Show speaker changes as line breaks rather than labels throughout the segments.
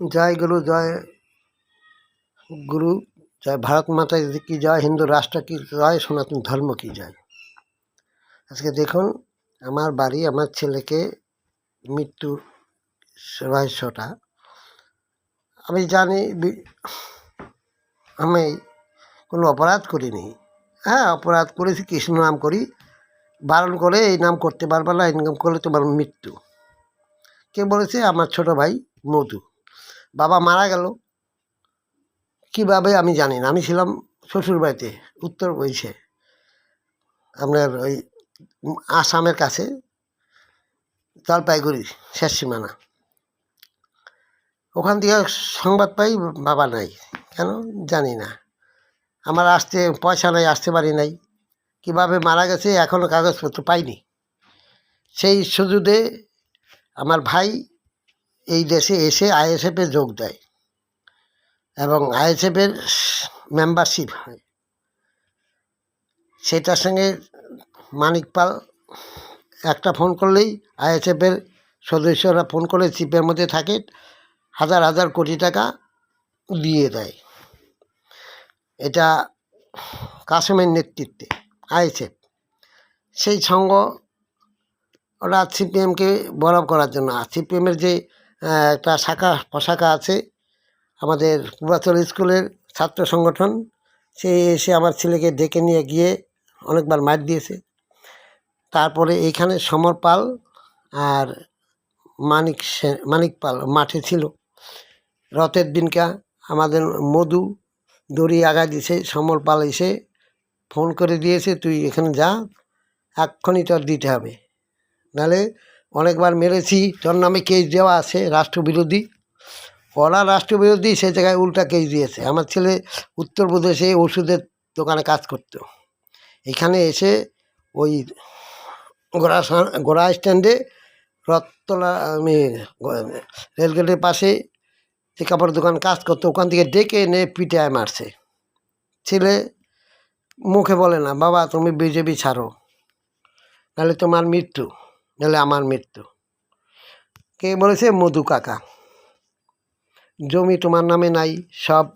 जय गुरु जय गुरु जय भारत माता की जय हिंदू राष्ट्र की जय सनातन धर्म की जय। आज के देखुन আমার বাড়ি আমার ছেলেকে মৃত্যুর রহস্যটা আমি জানি। আমি কোনো অপরাধ করিনি। হ্যাঁ, অপরাধ করেছি, কৃষ্ণ নাম করি, বারণ করে এই নাম করতে পারবে না, এই নাম করলে তোমার মৃত্যু। কে বলেছে? আমার ছোট ভাই মধু। বাবা মারা গেল কীভাবে আমি জানি না। আমি ছিলাম শ্বশুর বাড়িতে, উত্তর বইছে আপনার ওই আসামের কাছে জলপাইগুড়ি শেষ সীমানা। ওখান থেকে সংবাদ পাই বাবা নাই। কেন জানি না। আমার আসতে পয়সা নাই, আসতে পারি নাই। কীভাবে মারা গেছে এখনও কাগজপত্র পাইনি। সেই সুযোগে আমার ভাই এই দেশে এসে আইএসএফে যোগ দেয় এবং আইএসএফের মেম্বারশিপ হয়। সেটার সঙ্গে মানিক পাল একটা ফোন করলেই আইএসএফের সদস্যরা ফোন করে চিপের মধ্যে থাকে, হাজার হাজার কোটি টাকা দিয়ে দেয়। এটা কাসেমের নেতৃত্বে আইএসএফ সেই সঙ্গ ওরা সিপিএমকে বরফ করার জন্য। সিপিএমের যে একটা শাখা প্রশাখা আছে আমাদের পূর্বাচল স্কুলের ছাত্র সংগঠন, সে এসে আমার ছেলেকে ডেকে নিয়ে গিয়ে অনেকবার মার দিয়েছে। তারপরে এইখানে সমর পাল আর মানিক পাল মাঠে ছিল। রথের দিনকা আমাদের মধু দড়ি আগা দিয়েছে, সমর পাল এসে ফোন করে দিয়েছে, তুই এখানে যা, এক্ষুনি তোর দিতে হবে, নাহলে অনেকবার মেরেছি, তোর নামে কেস দেওয়া আছে রাষ্ট্রবিরোধী। ওরা রাষ্ট্রবিরোধী, সেই জায়গায় উল্টা কেস দিয়েছে। আমার ছেলে উত্তরপ্রদেশে ওষুধের দোকানে কাজ করত। এখানে এসে ওই গোড়া স্ট্যান্ডে রথতলা রেলগেটের পাশে যে কাপড় দোকান কাজ করতো, ওখান থেকে ডেকে এনে পিটায় মারছে। ছেলে মুখে বলে না, বাবা তুমি বিজেপি ছাড়ো, নাহলে তোমার মৃত্যু, নাহলে আমার মৃত্যু। কে বলেছে? মধু কাকা। জমি তোমার নামে নাই, সব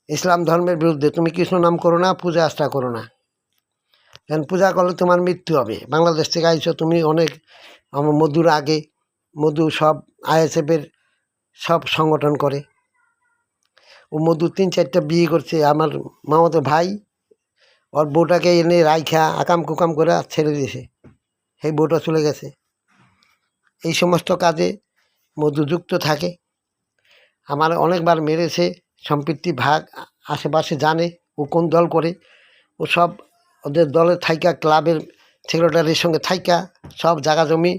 ইসলাম ধর্মের বিরুদ্ধে। তুমি কৃষ্ণ নাম করো না, পূজা আস্থা করো না, কারণ পূজা করলে তোমার মৃত্যু হবে। বাংলাদেশ থেকে আইছো তুমি অনেক, আমার মধুর আগে। মধু সব আইএসএফের সব সংগঠন করে। ও মধু 3-4টা বিয়ে করছে। আমার মামাতো ভাই ওর বউটাকে এনে রাইখা আকাম কুকাম করে ছেড়ে দিয়েছে, সেই বউটা চলে গেছে। এই সমস্ত কাজে মধু যুক্ত থাকে। আমার অনেকবার মেরেছে, সম্পত্তি ভাগ আশেপাশে জানে ও কোন দল করে। ও সব ওদের দলের থাইকা, ক্লাবের সেক্রেটারির সঙ্গে থাইকা সব জায়গা জমি,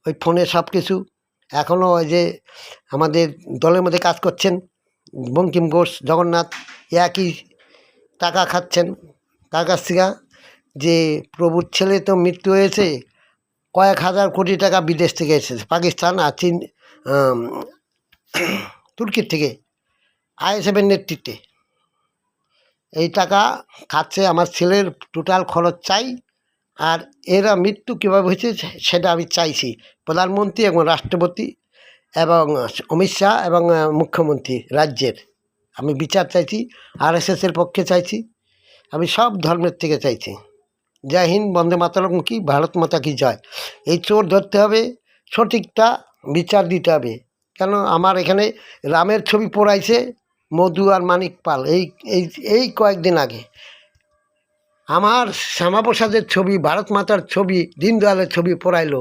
ওই ফোনে সব কিছু। এখনও ওই যে আমাদের দলের মধ্যে কাজ করছেন বঙ্কিম ঘোষ, জগন্নাথ, একই টাকা খাচ্ছেন তার কাছ থেকে। যে প্রভুর ছেলে তো মৃত্যু হয়েছে, কয়েক হাজার কোটি টাকা বিদেশ থেকে এসেছে, পাকিস্তান আর চীন, তুর্কির থেকে, আইএসএফের নেতৃত্বে। এই টাকা খাচ্ছে আমার ছেলের টোটাল খরচ চাই। আর এরা মৃত্যু কীভাবে হয়েছে সেটা আমি চাইছি প্রধানমন্ত্রী এবং রাষ্ট্রপতি এবং অমিত শাহ এবং মুখ্যমন্ত্রী রাজ্যের। আমি বিচার চাইছি, আরএসএসের পক্ষে চাইছি, আমি সব ধর্মের থেকে চাইছি। জয় হিন্দ, বন্দে মাতরম কি, ভারত মাতা কি জয়। এই চোর ধরতে হবে, সঠিকটা বিচার দিতে হবে। কেন আমার এখানে রামের ছবি পোড়াইছে মধু আর মানিক পাল এই এই এই কয়েকদিন আগে। আমার শ্যামাপ্রসাদের ছবি, ভারত মাতার ছবি, দীনদয়ালের ছবি পোড়াইলো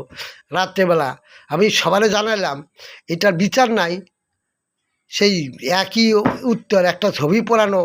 রাত্রেবেলা। আমি সবারে জানালাম এটার বিচার নাই। সেই একই উত্তর, একটা ছবি পোড়ানো